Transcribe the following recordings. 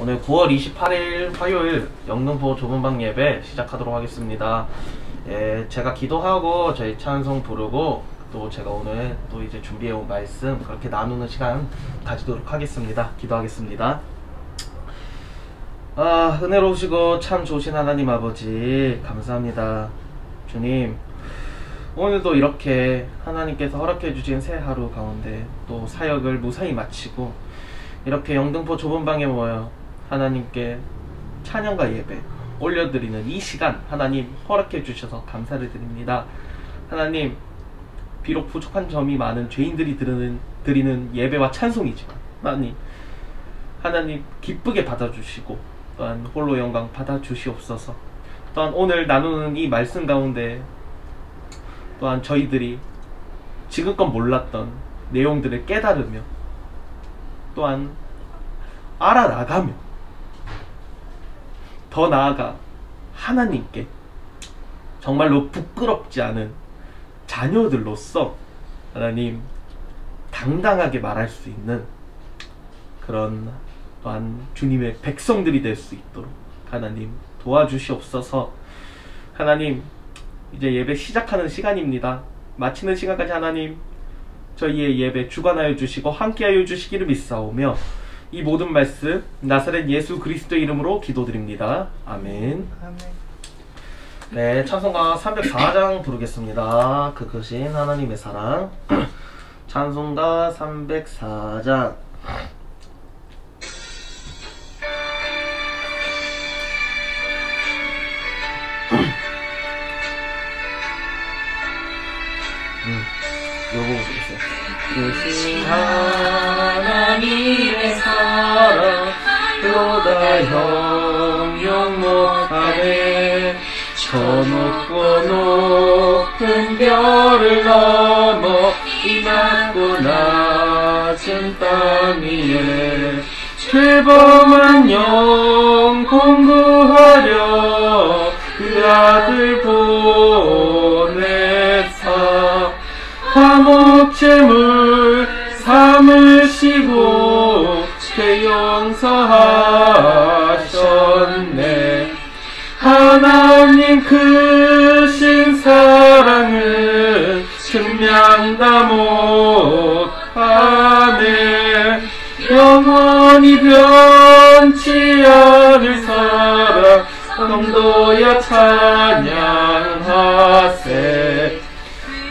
오늘 9월 28일 화요일 영등포 좁은 방 예배 시작하도록 하겠습니다. 예, 제가 기도하고 저희 찬송 부르고 또 제가 오늘 또 이제 준비해온 말씀 그렇게 나누는 시간 가지도록 하겠습니다. 기도하겠습니다. 은혜로우시고 참 좋으신 하나님 아버지 감사합니다. 주님, 오늘도 이렇게 하나님께서 허락해 주신 새 하루 가운데 또 사역을 무사히 마치고 이렇게 영등포 좁은 방에 모여 하나님께 찬양과 예배 올려드리는 이 시간 하나님 허락해 주셔서 감사를 드립니다. 하나님, 비록 부족한 점이 많은 죄인들이 드리는 예배와 찬송이지만 하나님 기쁘게 받아주시고 또한 홀로 영광 받아주시옵소서. 또한 오늘 나누는 이 말씀 가운데 또한 저희들이 지금껏 몰랐던 내용들을 깨달으며 또한 알아나가며 더 나아가 하나님께 정말로 부끄럽지 않은 자녀들로서 하나님 당당하게 말할 수 있는 그런 또한 주님의 백성들이 될 수 있도록 하나님 도와주시옵소서. 하나님, 이제 예배 시작하는 시간입니다. 마치는 시간까지 하나님 저희의 예배 주관하여 주시고 함께하여 주시기를 믿사오며 이 모든 말씀 나사렛 예수 그리스도의 이름으로 기도드립니다. 아멘. 네, 찬송가 304장 부르겠습니다. 그 크신 하나님의 사랑. 찬송가 304장. 요거 보겠어요. 크신 하나님의 사랑 보다 형용 못하네. 저 높고 높은 별을 넘어 이 낮고 낮은 땅 위에 죄범한 영 공부하려 그 아들 보내사 화목제물 삼으시고 죄 용서하셨네. 하나님 크신 사랑은 증명 다 못하네. 영원히 변치 않을 사랑 성도여 찬양하세.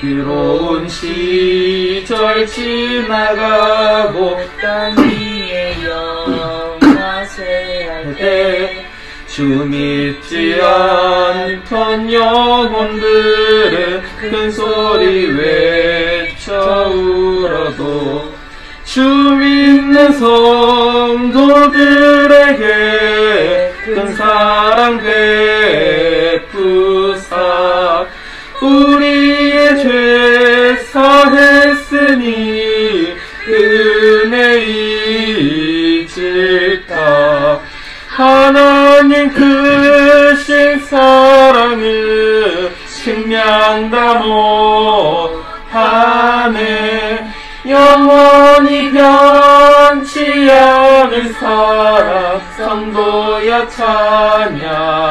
괴로운 시절 지나가고 땅 위에 영화세 할 때 주 믿지 않던 영혼들은 큰 소리 외쳐 울어도 주 믿는 성도들에게 큰 사랑 베푸사 우리의 죄 사했으니 그 은혜 잊을까. 하나님 크신 사랑은 증명 다 못하네. 영원히 변치 않을 사랑 성도여 찬양하세.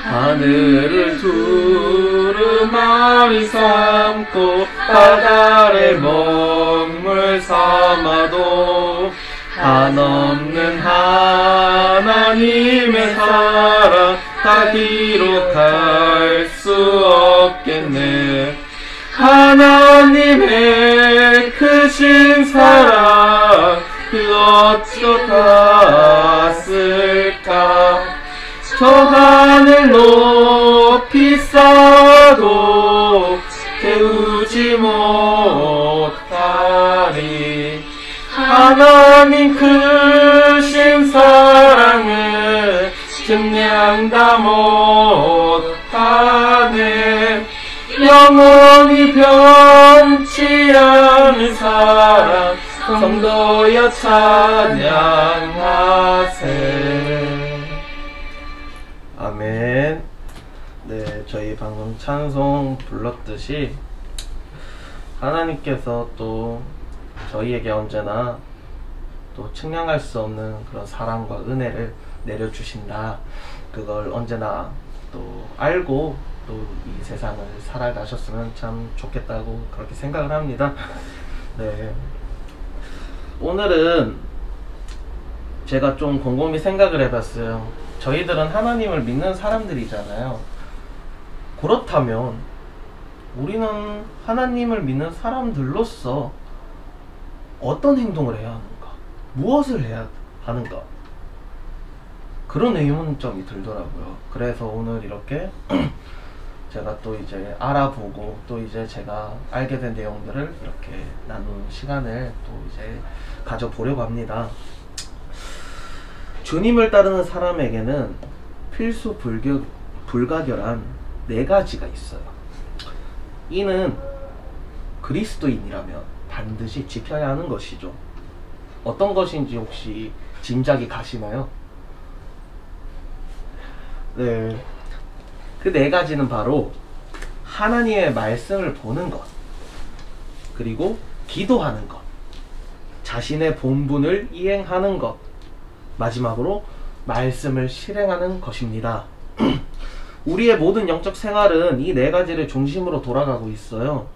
하늘을 두루마리 삼고 바다를 먹물 삼아도 한없는 하나님의 사랑 다 기록할 수 없겠네. 하나님의 크신 사랑 그 어쩌다 쓸까. 저 하늘 높이 쌓아도 채우지 못하리. 하나님 크신 사랑은 증명 다 못하네. 영원히 변치 않은 사랑 성도여 찬양하세. 아멘. 네, 저희 방금 찬송 불렀듯이 하나님께서 또 저희에게 언제나 또 측량할 수 없는 그런 사랑과 은혜를 내려주신다. 그걸 언제나 또 알고 또 이 세상을 살아가셨으면 참 좋겠다고 그렇게 생각을 합니다. 네. 오늘은 제가 좀 곰곰이 생각을 해봤어요. 저희들은 하나님을 믿는 사람들이잖아요. 그렇다면 우리는 하나님을 믿는 사람들로서 어떤 행동을 해야 하는가? 무엇을 해야 하는가? 그런 의문점이 들더라고요. 그래서 오늘 이렇게 제가 또 이제 알아보고 또 이제 제가 알게 된 내용들을 이렇게 나누는 시간을 또 이제 가져보려고 합니다. 주님을 따르는 사람에게는 필수 불가결한 4가지가 있어요. 이는 그리스도인이라면 반드시 지켜야 하는 것이죠. 어떤 것인지 혹시 짐작이 가시나요? 네. 그 4가지는 바로 하나님의 말씀을 보는 것, 그리고 기도하는 것, 자신의 본분을 이행하는 것, 마지막으로 말씀을 실행하는 것입니다. 우리의 모든 영적 생활은 이 4가지를 중심으로 돌아가고 있어요.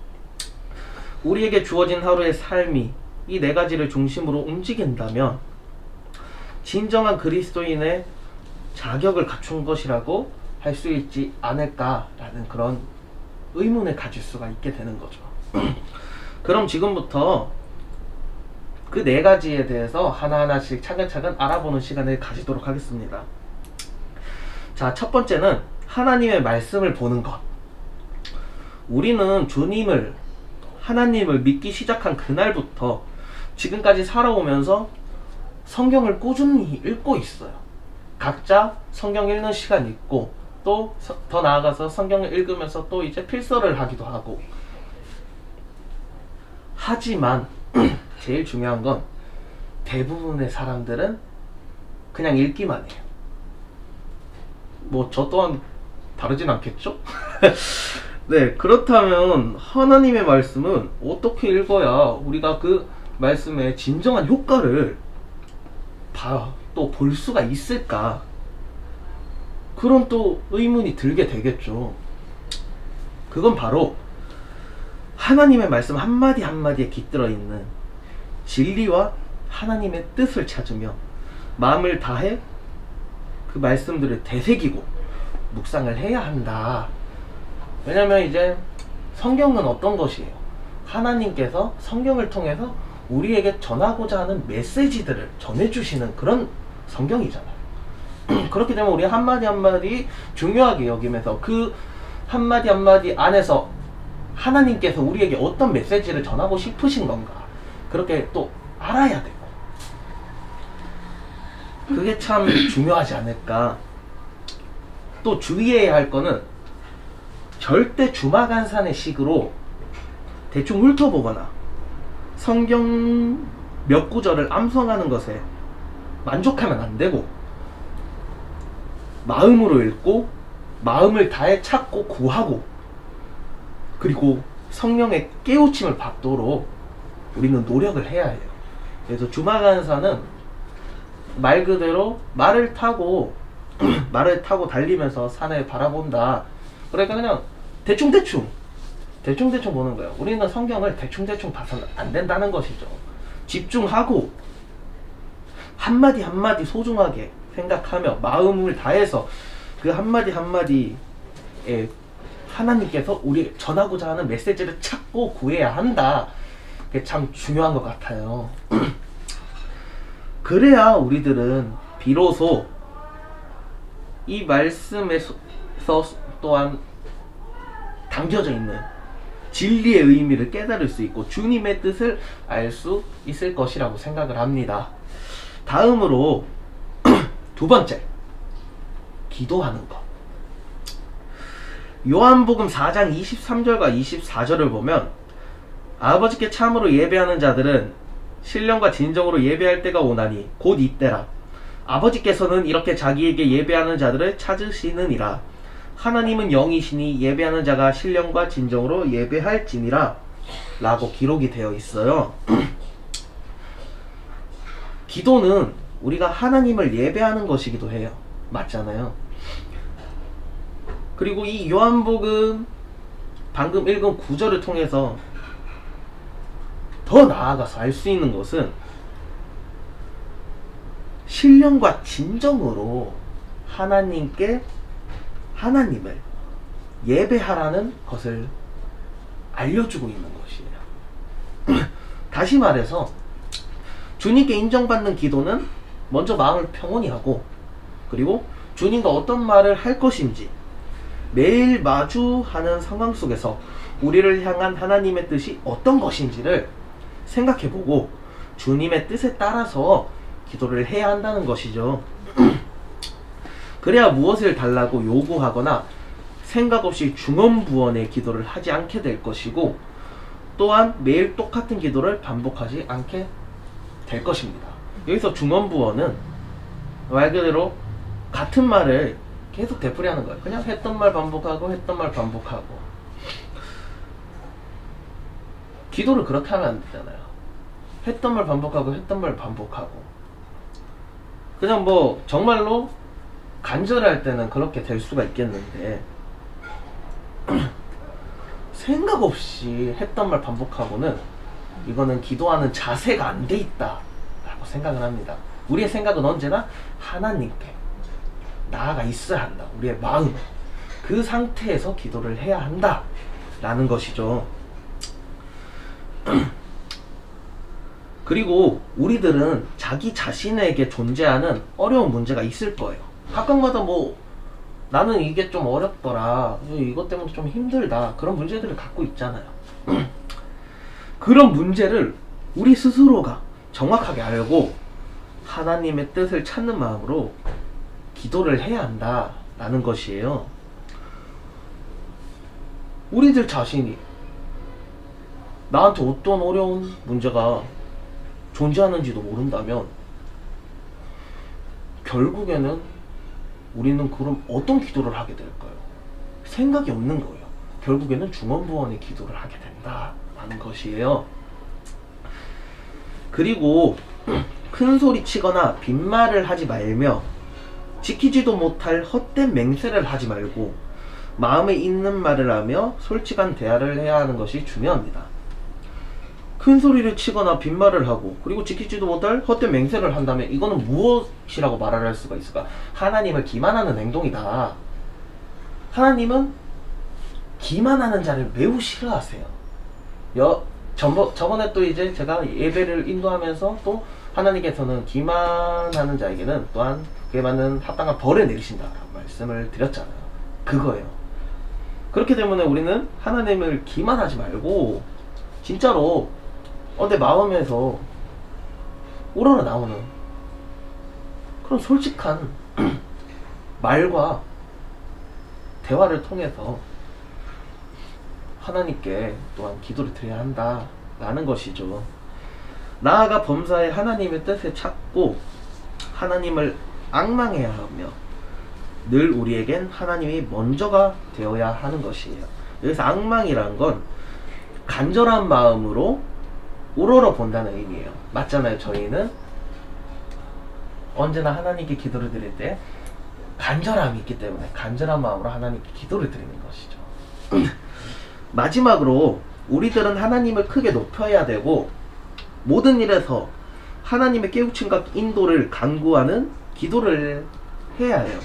우리에게 주어진 하루의 삶이 이 4가지를 중심으로 움직인다면 진정한 그리스도인의 자격을 갖춘 것이라고 할 수 있지 않을까라는 그런 의문을 가질 수가 있게 되는 거죠. 그럼 지금부터 그 4가지에 대해서 하나하나씩 차근차근 알아보는 시간을 가지도록 하겠습니다. 자, 첫 번째는 하나님의 말씀을 보는 것. 우리는 주님을, 하나님을 믿기 시작한 그날부터 지금까지 살아오면서 성경을 꾸준히 읽고 있어요. 각자 성경 읽는 시간 있고, 또 더 나아가서 성경을 읽으면서 또 이제 필서를 하기도 하고. 하지만 제일 중요한 건 대부분의 사람들은 그냥 읽기만 해요. 뭐 저 또한 다르진 않겠죠? 네, 그렇다면 하나님의 말씀은 어떻게 읽어야 우리가 그 말씀의 진정한 효과를 또 볼 수가 있을까? 그런 또 의문이 들게 되겠죠. 그건 바로 하나님의 말씀 한마디 한마디에 깃들어 있는 진리와 하나님의 뜻을 찾으며 마음을 다해 그 말씀들을 되새기고 묵상을 해야 한다. 왜냐면 이제 성경은 어떤 것이에요? 하나님께서 성경을 통해서 우리에게 전하고자 하는 메시지들을 전해주시는 그런 성경이잖아요. 그렇기 때문에 우리 한마디 한마디 중요하게 여기면서 그 한마디 한마디 안에서 하나님께서 우리에게 어떤 메시지를 전하고 싶으신 건가, 그렇게 또 알아야 되고, 그게 참 중요하지 않을까. 또 주의해야 할 거는 절대 주마간산의 식으로 대충 훑어보거나 성경 몇 구절을 암송하는 것에 만족하면 안 되고, 마음으로 읽고 마음을 다해 찾고 구하고, 그리고 성령의 깨우침을 받도록 우리는 노력을 해야 해요. 그래서 주마간산은 말 그대로 말을 타고 달리면서 산을 바라본다. 그러니까 그냥 대충대충 보는 거예요. 우리는 성경을 대충대충 봐서는 안 된다는 것이죠. 집중하고 한마디 한마디 소중하게 생각하며 마음을 다해서 그 한마디 한마디에 하나님께서 우리에게 전하고자 하는 메시지를 찾고 구해야 한다. 그게 참 중요한 것 같아요. 그래야 우리들은 비로소 이 말씀에서 또한 담겨져 있는 진리의 의미를 깨달을 수 있고 주님의 뜻을 알 수 있을 것이라고 생각을 합니다. 다음으로 2번째, 기도하는 것. 요한복음 4장 23절과 24절을 보면 아버지께 참으로 예배하는 자들은 신령과 진정으로 예배할 때가 오나니 곧 이때라. 아버지께서는 이렇게 자기에게 예배하는 자들을 찾으시느니라. 하나님은 영이시니 예배하는 자가 신령과 진정으로 예배할지니라 라고 기록이 되어 있어요. 기도는 우리가 하나님을 예배하는 것이기도 해요. 맞잖아요. 그리고 이 요한복음 방금 읽은 구절을 통해서 더 나아가서 알 수 있는 것은 신령과 진정으로 하나님을 예배하라는 것을 알려주고 있는 것이에요. 다시 말해서 주님께 인정받는 기도는 먼저 마음을 평온히 하고, 그리고 주님과 어떤 말을 할 것인지 매일 마주하는 상황 속에서 우리를 향한 하나님의 뜻이 어떤 것인지를 생각해보고 주님의 뜻에 따라서 기도를 해야 한다는 것이죠. 그래야 무엇을 달라고 요구하거나 생각 없이 중언부언의 기도를 하지 않게 될 것이고, 또한 매일 똑같은 기도를 반복하지 않게 될 것입니다. 여기서 중언부언은 말 그대로 같은 말을 계속 되풀이하는 거예요. 그냥 했던 말 반복하고 했던 말 반복하고. 기도를 그렇게 하면 안 되잖아요. 했던 말 반복하고 했던 말 반복하고. 그냥 뭐 정말로 간절할 때는 그렇게 될 수가 있겠는데 생각 없이 했던 말 반복하고는 이거는 기도하는 자세가 안 돼 있다 라고 생각을 합니다. 우리의 생각은 언제나 하나님께 나아가 있어야 한다. 우리의 마음, 그 상태에서 기도를 해야 한다 라는 것이죠. 그리고 우리들은 자기 자신에게 존재하는 어려운 문제가 있을 거예요. 각각마다 뭐 나는 이게 좀 어렵더라, 이것 때문에 좀 힘들다, 그런 문제들을 갖고 있잖아요. 그런 문제를 우리 스스로가 정확하게 알고 하나님의 뜻을 찾는 마음으로 기도를 해야 한다 라는 것이에요. 우리들 자신이 나한테 어떤 어려운 문제가 존재하는지도 모른다면 결국에는 우리는 그럼 어떤 기도를 하게 될까요? 생각이 없는 거예요. 결국에는 중언부언의 기도를 하게 된다라는 것이에요. 그리고 큰 소리 치거나 빈말을 하지 말며 지키지도 못할 헛된 맹세를 하지 말고 마음에 있는 말을 하며 솔직한 대화를 해야 하는 것이 중요합니다. 큰 소리를 치거나 빈말을 하고 그리고 지키지도 못할 헛된 맹세를 한다면 이거는 무엇이라고 말을 할 수가 있을까? 하나님을 기만하는 행동이다. 하나님은 기만하는 자를 매우 싫어하세요. 저번에 또 이제 제가 예배를 인도하면서 또 하나님께서는 기만하는 자에게는 또한 그에 맞는 합당한 벌을 내리신다라고 말씀을 드렸잖아요. 그거예요. 그렇기 때문에 우리는 하나님을 기만하지 말고 진짜로 내 마음에서 우러러 나오는 그런 솔직한 말과 대화를 통해서 하나님께 또한 기도를 드려야 한다 라는 것이죠. 나아가 범사에 하나님의 뜻을 찾고 하나님을 앙망해야 하며 늘 우리에겐 하나님이 먼저가 되어야 하는 것이에요. 여기서 앙망이라는 건 간절한 마음으로 우러러 본다는 의미예요. 맞잖아요. 저희는 언제나 하나님께 기도를 드릴 때 간절함이 있기 때문에 간절한 마음으로 하나님께 기도를 드리는 것이죠. 마지막으로 우리들은 하나님을 크게 높여야 되고 모든 일에서 하나님의 깨우침과 인도를 간구하는 기도를 해야 해요.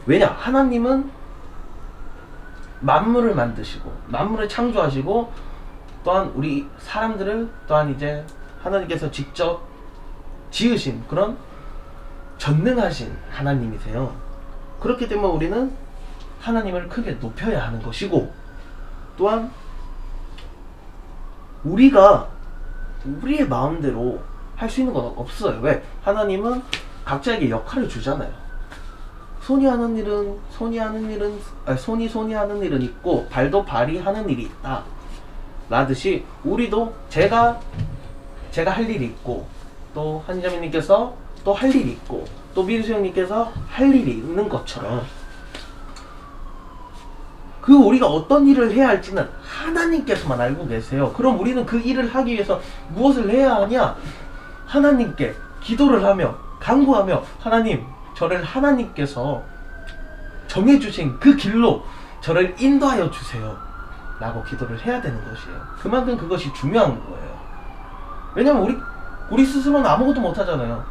왜냐? 하나님은 만물을 만드시고 만물을 창조하시고 또한 우리 사람들을 또한 이제 하나님께서 직접 지으신 그런 전능하신 하나님이세요. 그렇기 때문에 우리는 하나님을 크게 높여야 하는 것이고 또한 우리가 우리의 마음대로 할 수 있는 건 없어요. 왜? 하나님은 각자에게 역할을 주잖아요. 손이 하는 일은 있고 발도 발이 하는 일이 있다 라듯이 우리도 제가 할 일이 있고 또 한지자매님께서 또 할 일이 있고 또 미르수 형님께서 할 일이 있는 것처럼 그 우리가 어떤 일을 해야 할지는 하나님께서만 알고 계세요. 그럼 우리는 그 일을 하기 위해서 무엇을 해야 하냐? 하나님께 기도를 하며 간구하며, 하나님, 저를 하나님께서 정해주신 그 길로 저를 인도하여 주세요 라고 기도를 해야 되는 것이에요. 그만큼 그것이 중요한 거예요. 왜냐면 우리 스스로는 아무것도 못하잖아요.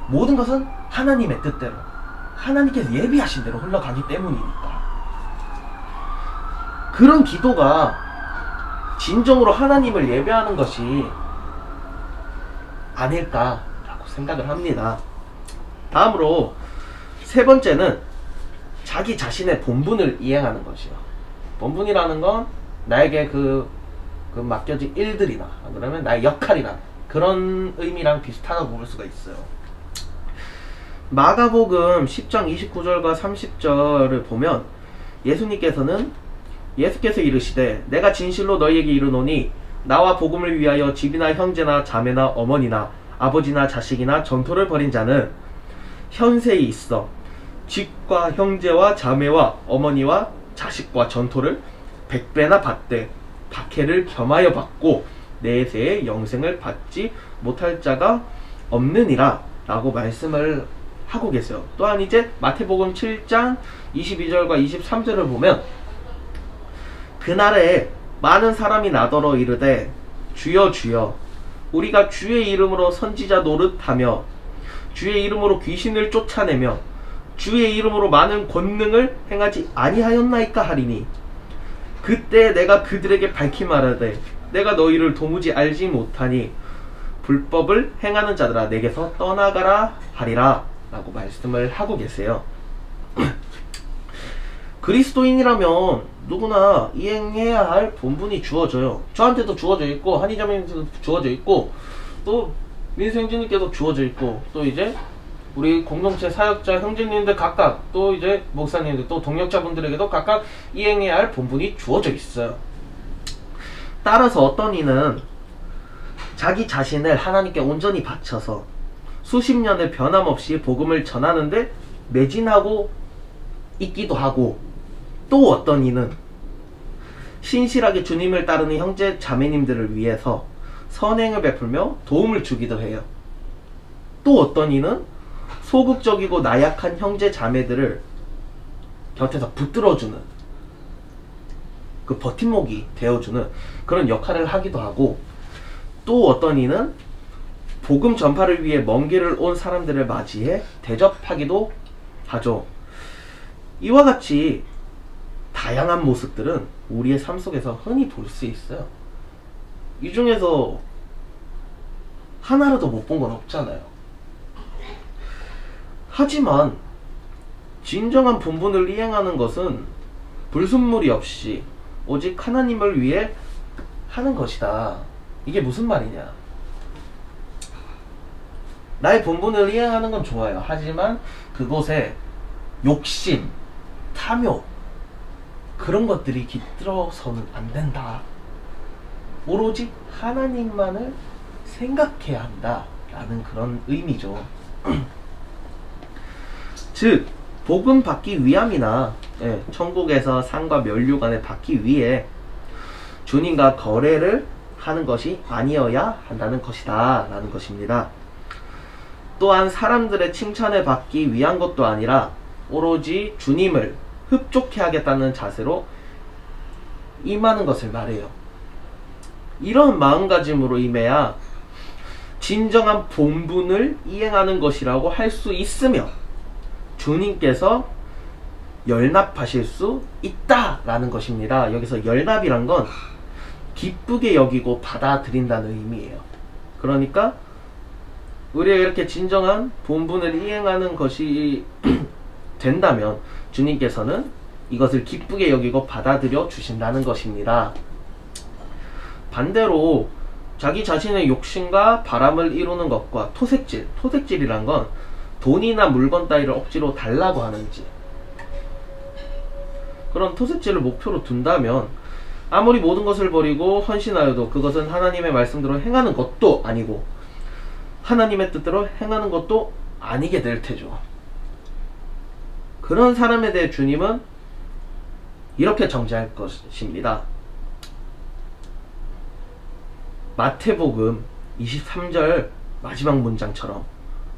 모든 것은 하나님의 뜻대로, 하나님께서 예비하신 대로 흘러가기 때문이니까. 그런 기도가 진정으로 하나님을 예배하는 것이 아닐까라고 생각을 합니다. 다음으로 세 번째는 자기 자신의 본분을 이행하는 것이요. 본분이라는 건 나에게 그 맡겨진 일들이나 그러면 나의 역할이나 그런 의미랑 비슷하다고 볼 수가 있어요. 마가복음 10장 29절과 30절을 보면 예수께서 이르시되 내가 진실로 너희에게 이르노니 나와 복음을 위하여 집이나 형제나 자매나 어머니나 아버지나 자식이나 전토를 벌인 자는 현세에 있어 집과 형제와 자매와 어머니와 자식과 전토를 100배나 받되 박해를 겸하여 받고 내세에 영생을 받지 못할 자가 없느니라 라고 말씀을 하고 계세요. 또한 이제 마태복음 7장 22절과 23절을 보면 그날에 많은 사람이 나더러 이르되 주여 주여 우리가 주의 이름으로 선지자 노릇하며 주의 이름으로 귀신을 쫓아내며 주의 이름으로 많은 권능을 행하지 아니하였나이까 하리니 그때 내가 그들에게 밝히 말하되 내가 너희를 도무지 알지 못하니 불법을 행하는 자들아 내게서 떠나가라 하리라 라고 말씀을 하고 계세요. 그리스도인이라면 누구나 이행해야 할 본분이 주어져요. 저한테도 주어져 있고 한의자매님께도 주어져 있고 또 민수 형제님께도 주어져 있고 또 이제 우리 공동체 사역자 형제님들 각각 또 이제 목사님들 또 동역자분들에게도 각각 이행해야 할 본분이 주어져 있어요. 따라서 어떤 이는 자기 자신을 하나님께 온전히 바쳐서 수십 년을 변함없이 복음을 전하는데 매진하고 있기도 하고 또 어떤 이는 신실하게 주님을 따르는 형제 자매님들을 위해서 선행을 베풀며 도움을 주기도 해요. 또 어떤 이는 소극적이고 나약한 형제 자매들을 곁에서 붙들어주는 그 버팀목이 되어주는 그런 역할을 하기도 하고 또 어떤 이는 복음 전파를 위해 먼 길을 온 사람들을 맞이해 대접하기도 하죠. 이와 같이 다양한 모습들은 우리의 삶 속에서 흔히 볼 수 있어요. 이 중에서 하나라도 못 본 건 없잖아요. 하지만 진정한 본분을 이행하는 것은 불순물이 없이 오직 하나님을 위해 하는 것이다. 이게 무슨 말이냐? 나의 본분을 이행하는 건 좋아요. 하지만 그곳에 욕심, 탐욕 그런 것들이 깃들어서는 안 된다. 오로지 하나님만을 생각해야 한다 라는 그런 의미죠. 즉 복음 받기 위함이나 천국에서 상과 면류관을 받기 위해 주님과 거래를 하는 것이 아니어야 한다는 것이다 라는 것입니다. 또한 사람들의 칭찬을 받기 위한 것도 아니라 오로지 주님을 흡족해 하겠다는 자세로 임하는 것을 말해요. 이런 마음가짐으로 임해야 진정한 본분을 이행하는 것이라고 할 수 있으며 주님께서 열납하실 수 있다라는 것입니다. 여기서 열납이란 건 기쁘게 여기고 받아들인다는 의미예요. 그러니까 우리가 이렇게 진정한 본분을 이행하는 것이 된다면 주님께서는 이것을 기쁘게 여기고 받아들여 주신다는 것입니다. 반대로 자기 자신의 욕심과 바람을 이루는 것과 토색질이란 건 돈이나 물건 따위를 억지로 달라고 하는지 그런 토색질을 목표로 둔다면 아무리 모든 것을 버리고 헌신하여도 그것은 하나님의 말씀대로 행하는 것도 아니고 하나님의 뜻대로 행하는 것도 아니게 될 테죠. 그런 사람에 대해 주님은 이렇게 정지할 것입니다. 마태복음 23절 마지막 문장처럼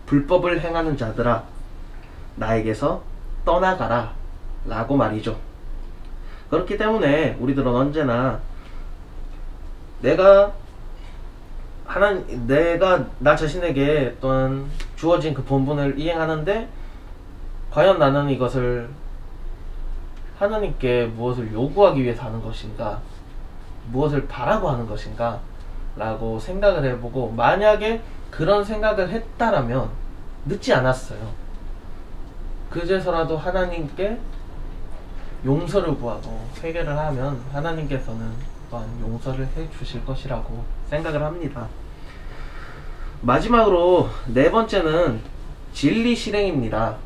불법을 행하는 자들아 나에게서 떠나가라 라고 말이죠. 그렇기 때문에 우리들은 언제나 내가 나 자신에게 또한 주어진 그 본분을 이행하는데 과연 나는 이것을 하나님께 무엇을 요구하기 위해서 하는 것인가, 무엇을 바라고 하는 것인가 라고 생각을 해보고, 만약에 그런 생각을 했다라면 늦지 않았어요. 그제서라도 하나님께 용서를 구하고 회개를 하면 하나님께서는 또한 용서를 해 주실 것이라고 생각을 합니다. 마지막으로 네 번째는 진리 실행입니다.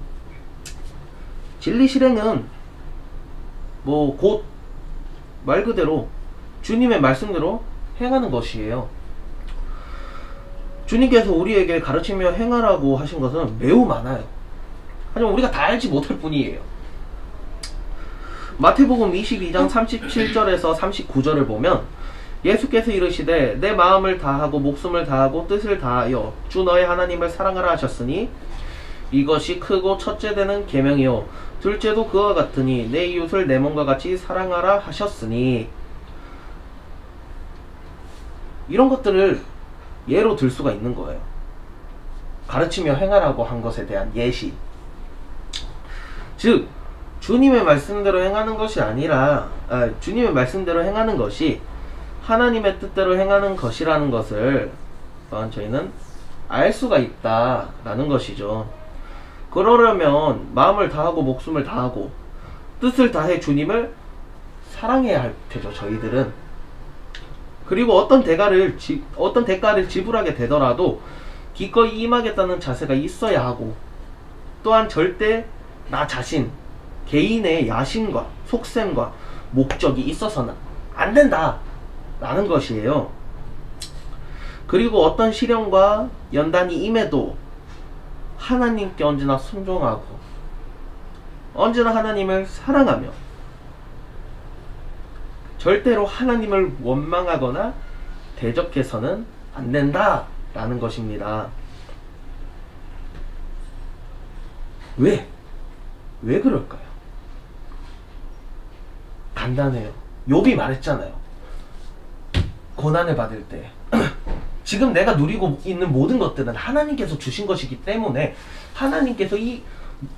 진리 실행은 곧 말 그대로 주님의 말씀대로 행하는 것이에요. 주님께서 우리에게 가르치며 행하라고 하신 것은 매우 많아요. 하지만 우리가 다 알지 못할 뿐이에요. 마태복음 22장 37절에서 39절을 보면 예수께서 이르시되 내 마음을 다하고 목숨을 다하고 뜻을 다하여 주 너의 하나님을 사랑하라 하셨으니 이것이 크고 첫째 되는 계명이요 둘째도 그와 같으니 내 이웃을 내 몸과 같이 사랑하라 하셨으니. 이런 것들을 예로 들 수가 있는 거예요. 가르치며 행하라고 한 것에 대한 예시. 즉 주님의 말씀대로 행하는 것이 아니라 주님의 말씀대로 행하는 것이 하나님의 뜻대로 행하는 것이라는 것을 또한 저희는 알 수가 있다라는 것이죠. 그러려면 마음을 다하고 목숨을 다하고 뜻을 다해 주님을 사랑해야 할 테죠. 저희들은. 그리고 어떤 대가를 지불하게 되더라도 기꺼이 임하겠다는 자세가 있어야 하고, 또한 절대 나 자신 개인의 야심과 속셈과 목적이 있어서는 안 된다 라는 것이에요. 그리고 어떤 시련과 연단이 임해도 하나님께 언제나 순종하고 언제나 하나님을 사랑하며 절대로 하나님을 원망하거나 대적해서는 안 된다 라는 것입니다. 왜 그럴까요? 간단해요. 욥이 말했잖아요. 고난을 받을 때 지금 내가 누리고 있는 모든 것들은 하나님께서 주신 것이기 때문에 하나님께서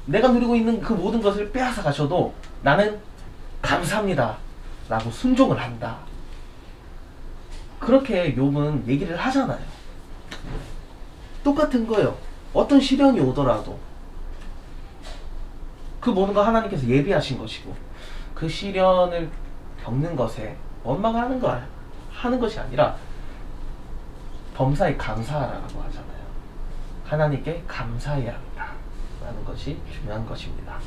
내가 누리고 있는 그 모든 것을 빼앗아 가셔도 나는 감사합니다 라고 순종을 한다. 그렇게 욥은 얘기를 하잖아요. 똑같은 거예요. 어떤 시련이 오더라도 그 모든 거 하나님께서 예비하신 것이고, 그 시련을 겪는 것에 원망하는 것이 아니라 범사에 감사하라고 하잖아요. 하나님께 감사해야 합니다 라는 것이 중요한 것입니다.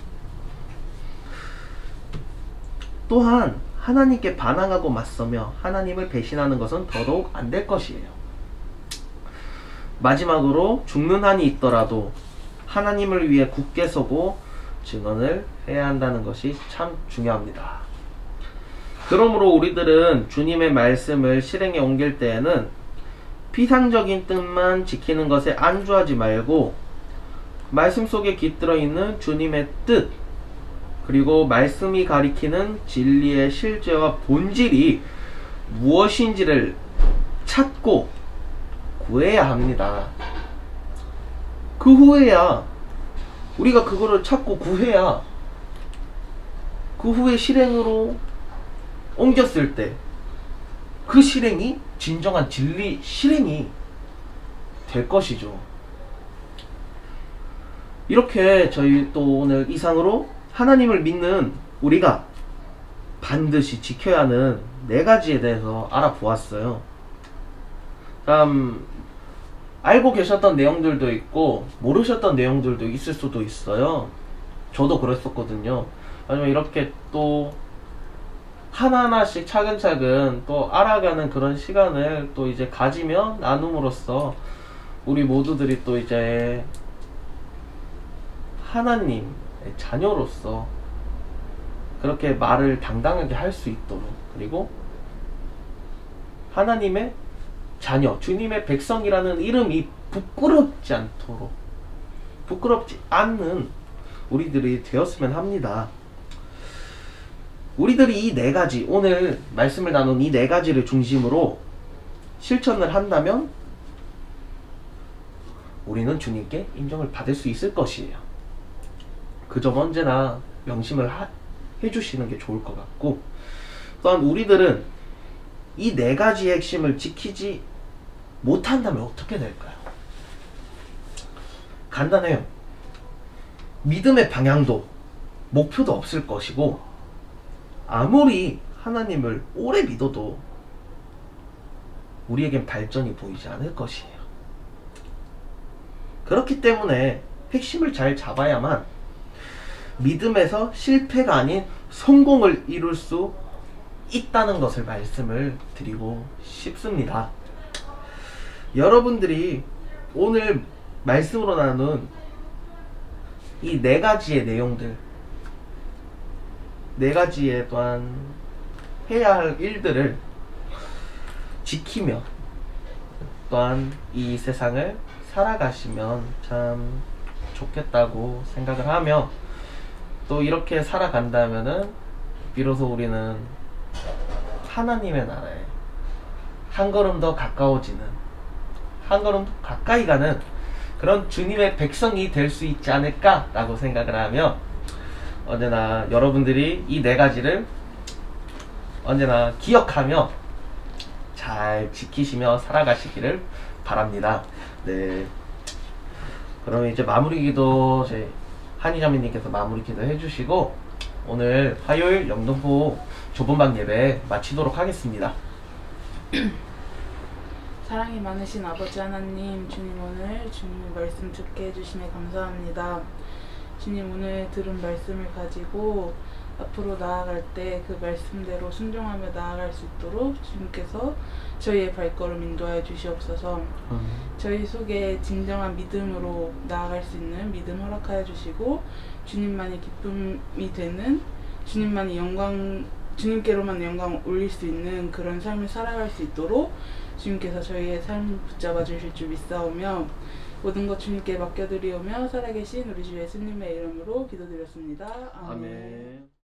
또한 하나님께 반항하고 맞서며 하나님을 배신하는 것은 더더욱 안 될 것이에요. 마지막으로 죽는 한이 있더라도 하나님을 위해 굳게 서고 증언을 해야 한다는 것이 참 중요합니다. 그러므로 우리들은 주님의 말씀을 실행에 옮길 때에는 피상적인 뜻만 지키는 것에 안주하지 말고 말씀 속에 깃들어 있는 주님의 뜻, 그리고 말씀이 가리키는 진리의 실제와 본질이 무엇인지를 찾고 구해야 합니다. 그 후에야 우리가 그거를 찾고 구해야 그 후에 실행으로 옮겼을 때 그 실행이 진정한 진리 실행이 될 것이죠. 이렇게 저희 또 오늘 이상으로 하나님을 믿는 우리가 반드시 지켜야 하는 4가지에 대해서 알아보았어요. 알고 계셨던 내용들도 있고 모르셨던 내용들도 있을 수도 있어요. 저도 그랬었거든요. 하지만 이렇게 또 하나하나씩 차근차근 또 알아가는 그런 시간을 또 이제 가지며 나눔으로써 우리 모두들이 또 이제 하나님의 자녀로서 그렇게 말을 당당하게 할 수 있도록, 그리고 하나님의 자녀, 주님의 백성이라는 이름이 부끄럽지 않도록, 부끄럽지 않는 우리들이 되었으면 합니다. 우리들이 이 네 가지, 오늘 말씀을 나눈 이 네 가지를 중심으로 실천을 한다면 우리는 주님께 인정을 받을 수 있을 것이에요. 그 점 언제나 명심을 해주시는 게 좋을 것 같고, 또한 우리들은 이 네 가지의 핵심을 지키지 못한다면 어떻게 될까요? 간단해요. 믿음의 방향도 목표도 없을 것이고, 아무리 하나님을 오래 믿어도 우리에겐 발전이 보이지 않을 것이에요. 그렇기 때문에 핵심을 잘 잡아야만 믿음에서 실패가 아닌 성공을 이룰 수 있다는 것을 말씀을 드리고 싶습니다. 여러분들이 오늘 말씀으로 나눈 이 네 가지의 내용들, 네 가지에 또한 해야 할 일들을 지키며 또한 이 세상을 살아가시면 참 좋겠다고 생각을 하며, 또 이렇게 살아간다면은 비로소 우리는 하나님의 나라에 한 걸음 더 가까워지는, 한 걸음 더 가까이 가는 그런 주님의 백성이 될 수 있지 않을까라고 생각을 하며, 언제나 여러분들이 이 네 가지를 언제나 기억하며 잘 지키시며 살아가시기를 바랍니다. 네. 그럼 이제 마무리 기도 제 한희자매님께서 마무리 기도 해주시고 오늘 화요일 영등포 좁은 방 예배 마치도록 하겠습니다. 사랑이 많으신 아버지 하나님, 주님 오늘 주님의 말씀 듣게 해주심에 감사합니다. 주님 오늘 들은 말씀을 가지고 앞으로 나아갈 때 그 말씀대로 순종하며 나아갈 수 있도록 주님께서 저희의 발걸음 인도하여 주시옵소서. 저희 속에 진정한 믿음으로 나아갈 수 있는 믿음 허락하여 주시고, 주님만이 기쁨이 되는, 주님께로만 영광 올릴 수 있는 그런 삶을 살아갈 수 있도록 주님께서 저희의 삶을 붙잡아 주실 줄 믿사오며, 모든 것 주님께 맡겨드리오며 살아계신 우리 주 예수님의 이름으로 기도드렸습니다. 아멘. 아멘.